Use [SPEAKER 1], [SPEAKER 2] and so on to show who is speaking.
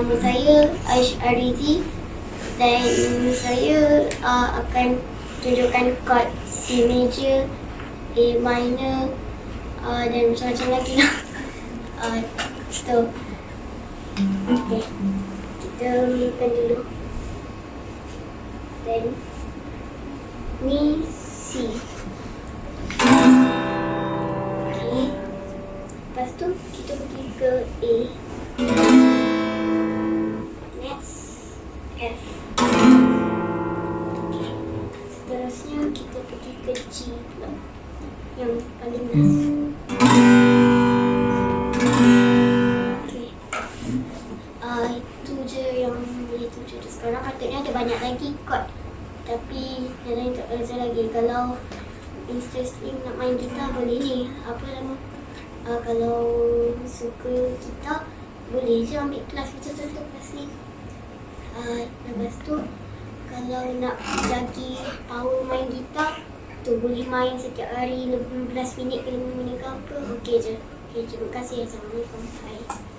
[SPEAKER 1] Nama saya Aish Arizi dan saya akan tunjukkan chord C major, A minor dan macam-macam lagi lah. So, okay. Kita mulakan dulu. Dan ni C. Okay. Lepas tu kita pergi ke A. Next, F. Okay. Seterusnya kita pergi ke G pula. Yang paling last. Okay. Itu je yang boleh tunjuk sekarang. Patutnya ada banyak lagi chord. Tapi yang tak rasa lagi. Kalau interesting nak main gitar boleh ni. Apa nama? Kalau suka gitar boleh je ambil kelas macam tu kelas ni. Lepas tu kalau nak lagi power main gitar tu boleh main setiap hari 15 minit ke 5 minit ke apa. Okey je. Okey, terima kasih. Assalamualaikum. Bye.